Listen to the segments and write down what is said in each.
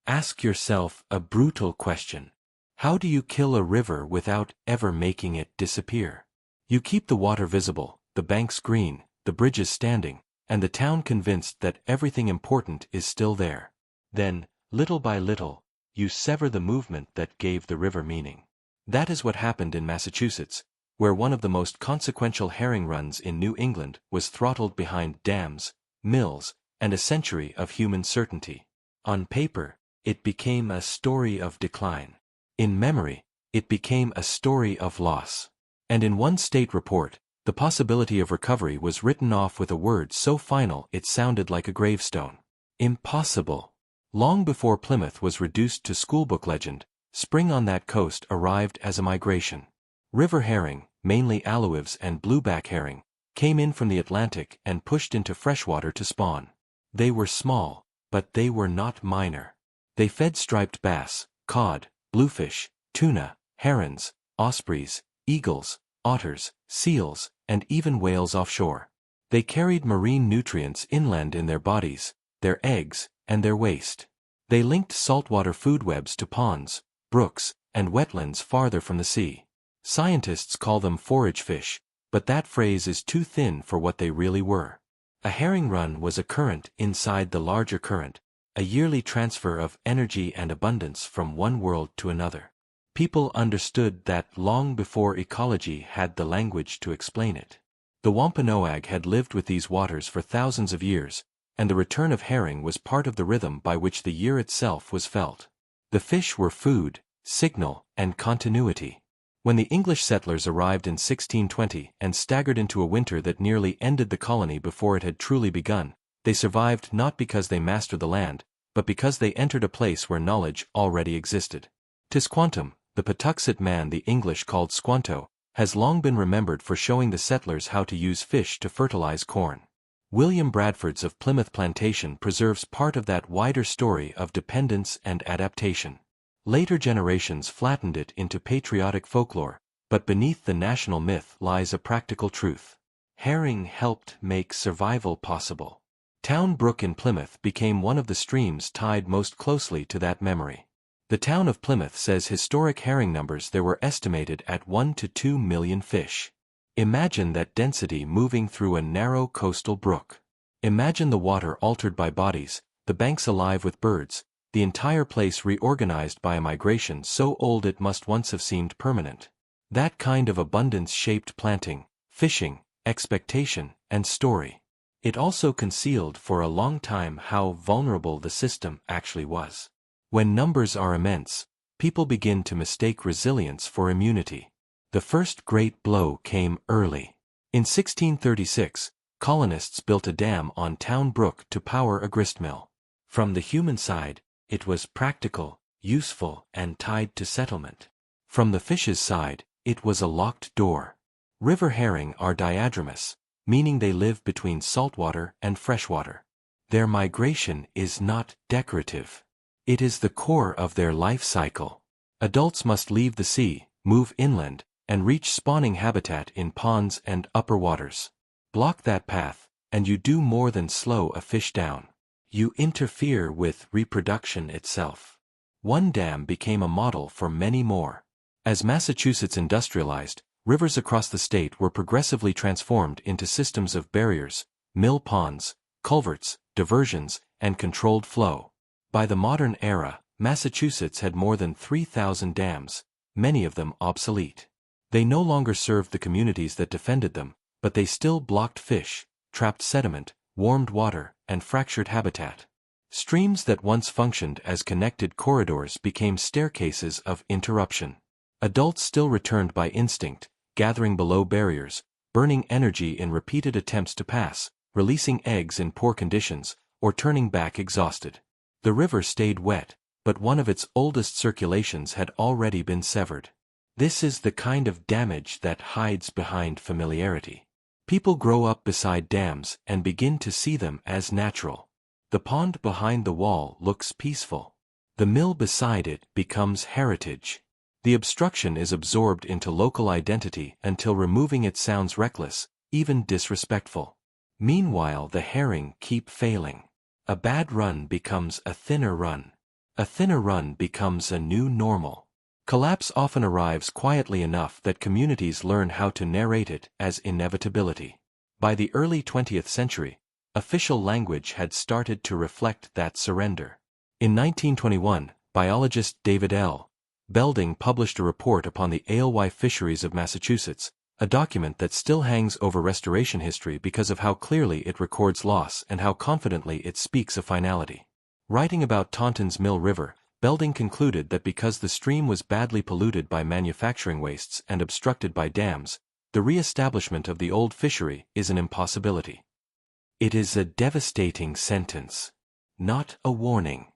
Ask yourself a brutal question. How do you kill a river without ever making it disappear? You keep the water visible, the banks green, the bridges standing, and the town convinced that everything important is still there. Then, little by little, you sever the movement that gave the river meaning. That is what happened in Massachusetts, where one of the most consequential herring runs in New England was throttled behind dams, mills, and a century of human certainty. On paper, it became a story of decline. In memory, it became a story of loss. And in one state report, the possibility of recovery was written off with a word so final it sounded like a gravestone. Impossible. Long before Plymouth was reduced to schoolbook legend, spring on that coast arrived as a migration. River herring, mainly aloes and blueback herring, came in from the Atlantic and pushed into freshwater to spawn. They were small, but they were not minor. They fed striped bass, cod, bluefish, tuna, herons, ospreys, eagles, otters, seals, and even whales offshore. They carried marine nutrients inland in their bodies, their eggs, and their waste. They linked saltwater food webs to ponds, brooks, and wetlands farther from the sea. Scientists call them forage fish, but that phrase is too thin for what they really were. A herring run was a current inside the larger current, a yearly transfer of energy and abundance from one world to another. People understood that long before ecology had the language to explain it. The Wampanoag had lived with these waters for thousands of years, and the return of herring was part of the rhythm by which the year itself was felt. The fish were food, signal, and continuity. When the English settlers arrived in 1620 and staggered into a winter that nearly ended the colony before it had truly begun, they survived not because they mastered the land, but because they entered a place where knowledge already existed. Tisquantum, the Patuxet man the English called Squanto, has long been remembered for showing the settlers how to use fish to fertilize corn. William Bradford's of Plymouth Plantation preserves part of that wider story of dependence and adaptation. Later generations flattened it into patriotic folklore, but beneath the national myth lies a practical truth. Herring helped make survival possible. Town Brook in Plymouth became one of the streams tied most closely to that memory. The town of Plymouth says historic herring numbers there were estimated at 1 to 2 million fish. Imagine that density moving through a narrow coastal brook. Imagine the water altered by bodies, the banks alive with birds, the entire place reorganized by a migration so old it must once have seemed permanent. That kind of abundance shaped planting, fishing, expectation, and story. It also concealed for a long time how vulnerable the system actually was. When numbers are immense, people begin to mistake resilience for immunity. The first great blow came early. In 1636, colonists built a dam on Town Brook to power a gristmill. From the human side, it was practical, useful, and tied to settlement. From the fish's side, it was a locked door. River herring are diadromous, meaning they live between saltwater and freshwater. Their migration is not decorative. It is the core of their life cycle. Adults must leave the sea, move inland, and reach spawning habitat in ponds and upper waters. Block that path, and you do more than slow a fish down. You interfere with reproduction itself. One dam became a model for many more. As Massachusetts industrialized, rivers across the state were progressively transformed into systems of barriers, mill ponds, culverts, diversions, and controlled flow. By the modern era, Massachusetts had more than 3,000 dams, many of them obsolete. They no longer served the communities that defended them, but they still blocked fish, trapped sediment, warmed water, and fractured habitat. Streams that once functioned as connected corridors became staircases of interruption. Adults still returned by instinct, gathering below barriers, burning energy in repeated attempts to pass, releasing eggs in poor conditions, or turning back exhausted. The river stayed wet, but one of its oldest circulations had already been severed. This is the kind of damage that hides behind familiarity. People grow up beside dams and begin to see them as natural. The pond behind the wall looks peaceful. The mill beside it becomes heritage. The obstruction is absorbed into local identity until removing it sounds reckless, even disrespectful. Meanwhile, the herring keep failing. A bad run becomes a thinner run. A thinner run becomes a new normal. Collapse often arrives quietly enough that communities learn how to narrate it as inevitability. By the early 20th century, official language had started to reflect that surrender. In 1921, biologist David L. Belding published a report upon the Alewi fisheries of Massachusetts, a document that still hangs over restoration history because of how clearly it records loss and how confidently it speaks of finality. Writing about Taunton's Mill River, Belding concluded that because the stream was badly polluted by manufacturing wastes and obstructed by dams, the re-establishment of the old fishery is an impossibility. It is a devastating sentence. Not a warning.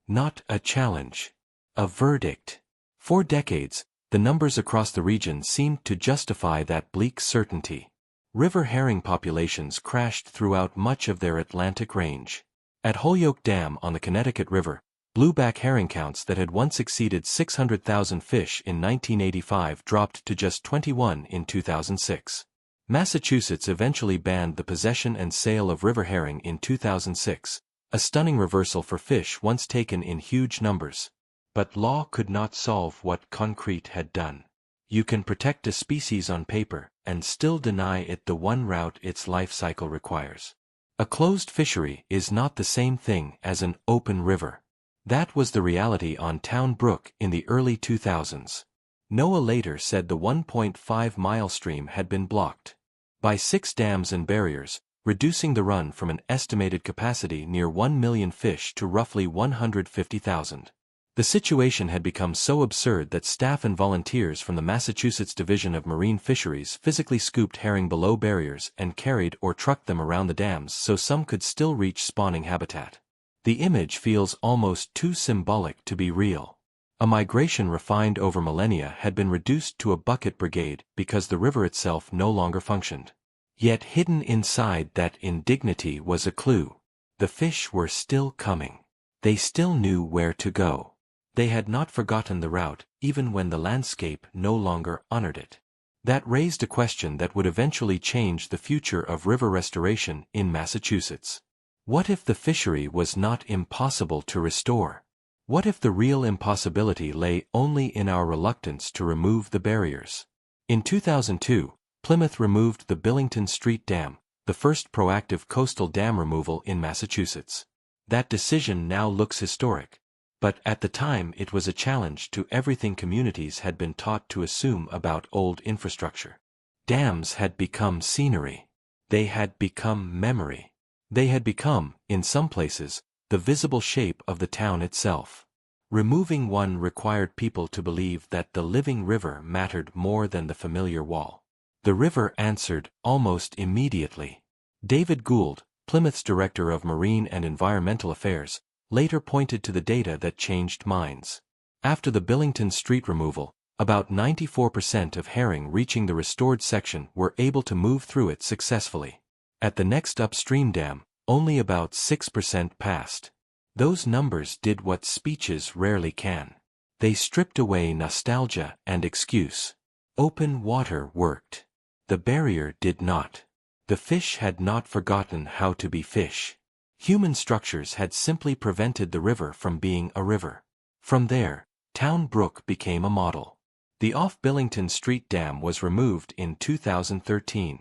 Not a challenge. A verdict. For decades, the numbers across the region seemed to justify that bleak certainty. River herring populations crashed throughout much of their Atlantic range. At Holyoke Dam on the Connecticut River, blueback herring counts that had once exceeded 600,000 fish in 1985 dropped to just 21 in 2006. Massachusetts eventually banned the possession and sale of river herring in 2006, a stunning reversal for fish once taken in huge numbers. But law could not solve what concrete had done. You can protect a species on paper and still deny it the one route its life cycle requires. A closed fishery is not the same thing as an open river. That was the reality on Town Brook in the early 2000s. NOAA later said the 1.5-mile stream had been blocked by 6 dams and barriers, reducing the run from an estimated capacity near 1 million fish to roughly 150,000. The situation had become so absurd that staff and volunteers from the Massachusetts Division of Marine Fisheries physically scooped herring below barriers and carried or trucked them around the dams so some could still reach spawning habitat. The image feels almost too symbolic to be real. A migration refined over millennia had been reduced to a bucket brigade because the river itself no longer functioned. Yet hidden inside that indignity was a clue. The fish were still coming. They still knew where to go. They had not forgotten the route, even when the landscape no longer honored it. That raised a question that would eventually change the future of river restoration in Massachusetts. What if the fishery was not impossible to restore? What if the real impossibility lay only in our reluctance to remove the barriers? In 2002, Plymouth removed the Billington Street Dam, the first proactive coastal dam removal in Massachusetts. That decision now looks historic. But at the time it was a challenge to everything communities had been taught to assume about old infrastructure. Dams had become scenery. They had become memory. They had become, in some places, the visible shape of the town itself. Removing one required people to believe that the living river mattered more than the familiar wall. The river answered almost immediately. David Gould, Plymouth's Director of Marine and Environmental Affairs, later pointed to the data that changed minds. After the Billington Street removal, about 94% of herring reaching the restored section were able to move through it successfully. At the next upstream dam, only about 6% passed. Those numbers did what speeches rarely can. They stripped away nostalgia and excuse. Open water worked. The barrier did not. The fish had not forgotten how to be fish. Human structures had simply prevented the river from being a river. From there, Town Brook became a model. The off-Billington Street Dam was removed in 2013.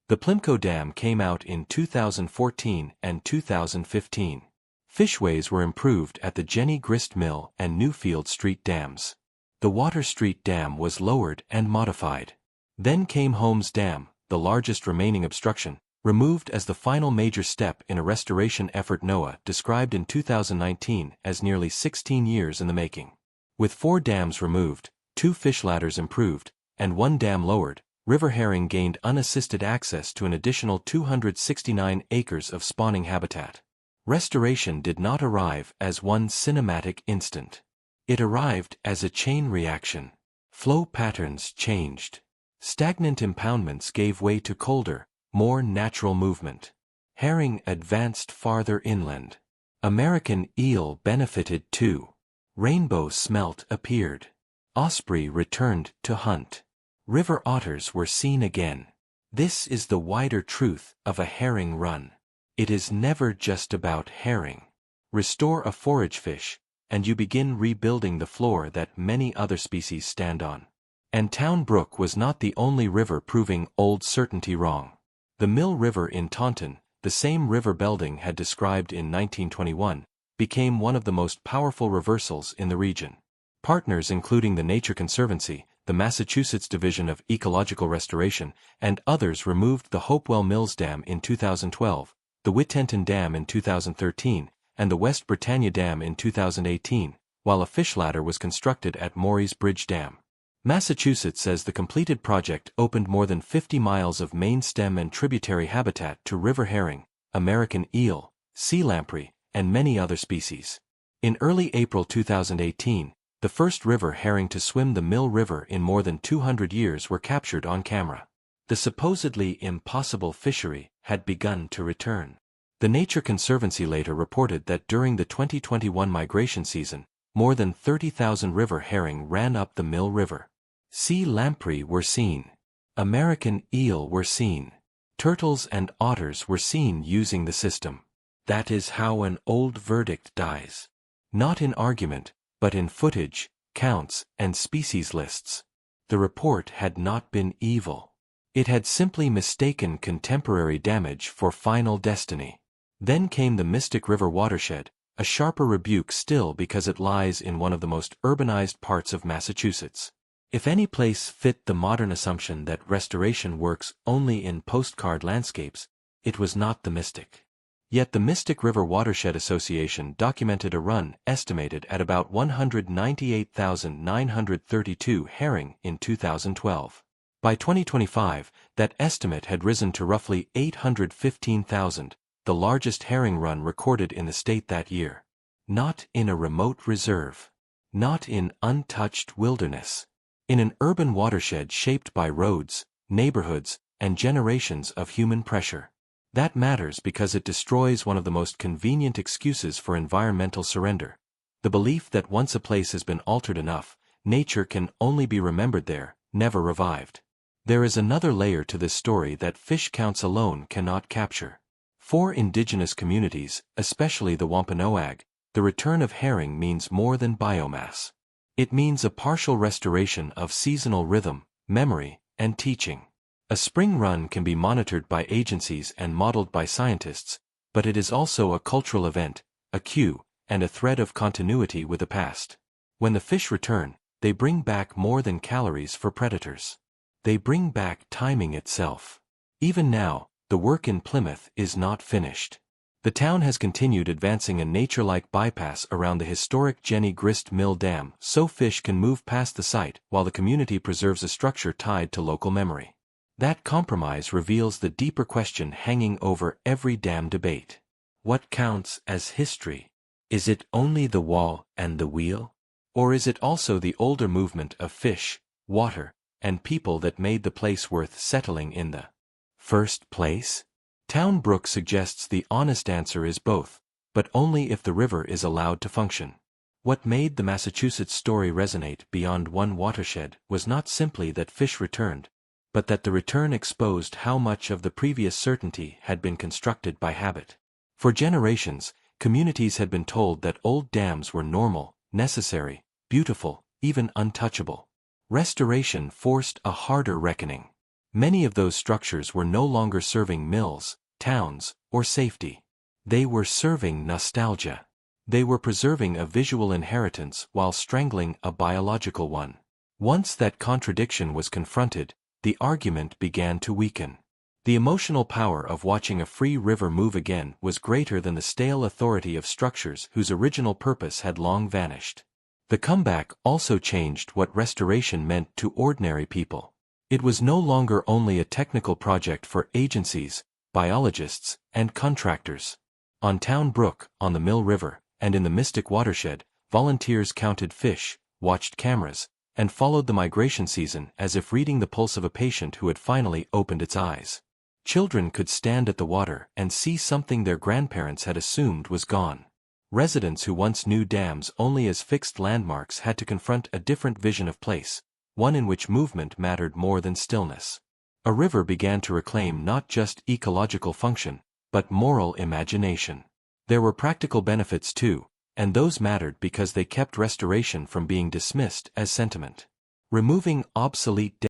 The Plimco Dam came out in 2014 and 2015. Fishways were improved at the Jenny Grist Mill and Newfield Street Dams. The Water Street Dam was lowered and modified. Then came Holmes Dam, the largest remaining obstruction, removed as the final major step in a restoration effort NOAA described in 2019 as nearly 16 years in the making. With 4 dams removed, 2 fish ladders improved, and 1 dam lowered, river herring gained unassisted access to an additional 269 acres of spawning habitat. Restoration did not arrive as one cinematic instant. It arrived as a chain reaction. Flow patterns changed. Stagnant impoundments gave way to colder, more natural movement. Herring advanced farther inland. American eel benefited too. Rainbow smelt appeared. Osprey returned to hunt. River otters were seen again. This is the wider truth of a herring run. It is never just about herring. Restore a forage fish, and you begin rebuilding the floor that many other species stand on. And Town Brook was not the only river proving old certainty wrong. The Mill River in Taunton, the same river Belding had described in 1921, became one of the most powerful reversals in the region. Partners including the Nature Conservancy, the Massachusetts Division of Ecological Restoration, and others removed the Hopewell Mills Dam in 2012, the Wittenton Dam in 2013, and the West Britannia Dam in 2018, while a fish ladder was constructed at Morey's Bridge Dam. Massachusetts says the completed project opened more than 50 miles of main stem and tributary habitat to river herring, American eel, sea lamprey, and many other species. In early April 2018, the first river herring to swim the Mill River in more than 200 years were captured on camera. The supposedly impossible fishery had begun to return. The Nature Conservancy later reported that during the 2021 migration season, more than 30,000 river herring ran up the Mill River. Sea lamprey were seen. American eel were seen. Turtles and otters were seen using the system. That is how an old verdict dies. Not in argument, but in footage, counts, and species lists. The report had not been evil. It had simply mistaken contemporary damage for final destiny. Then came the Mystic River watershed, a sharper rebuke still because it lies in one of the most urbanized parts of Massachusetts. If any place fit the modern assumption that restoration works only in postcard landscapes, it was not the Mystic. Yet the Mystic River Watershed Association documented a run estimated at about 198,932 herring in 2012. By 2025, that estimate had risen to roughly 815,000, the largest herring run recorded in the state that year. Not in a remote reserve. Not in untouched wilderness. In an urban watershed shaped by roads, neighborhoods, and generations of human pressure. That matters because it destroys one of the most convenient excuses for environmental surrender. The belief that once a place has been altered enough, nature can only be remembered there, never revived. There is another layer to this story that fish counts alone cannot capture. For indigenous communities, especially the Wampanoag, the return of herring means more than biomass. It means a partial restoration of seasonal rhythm, memory, and teaching. A spring run can be monitored by agencies and modeled by scientists, but it is also a cultural event, a cue, and a thread of continuity with the past. When the fish return, they bring back more than calories for predators. They bring back timing itself. Even now, the work in Plymouth is not finished. The town has continued advancing a nature-like bypass around the historic Jenny Grist Mill Dam so fish can move past the site while the community preserves a structure tied to local memory. That compromise reveals the deeper question hanging over every dam debate. What counts as history? Is it only the wall and the wheel? Or is it also the older movement of fish, water, and people that made the place worth settling in the first place? Town Brook suggests the honest answer is both, but only if the river is allowed to function. What made the Massachusetts story resonate beyond one watershed was not simply that fish returned, but that the return exposed how much of the previous certainty had been constructed by habit. For generations, communities had been told that old dams were normal, necessary, beautiful, even untouchable. Restoration forced a harder reckoning. Many of those structures were no longer serving mills, towns, or safety. They were serving nostalgia. They were preserving a visual inheritance while strangling a biological one. Once that contradiction was confronted, the argument began to weaken. The emotional power of watching a free river move again was greater than the stale authority of structures whose original purpose had long vanished. The comeback also changed what restoration meant to ordinary people. It was no longer only a technical project for agencies, biologists, and contractors. On Town Brook, on the Mill River, and in the Mystic Watershed, volunteers counted fish, watched cameras, and followed the migration season as if reading the pulse of a patient who had finally opened its eyes. Children could stand at the water and see something their grandparents had assumed was gone. Residents who once knew dams only as fixed landmarks had to confront a different vision of place, one in which movement mattered more than stillness. A river began to reclaim not just ecological function, but moral imagination. There were practical benefits too. and those mattered because they kept restoration from being dismissed as sentiment. Removing obsolete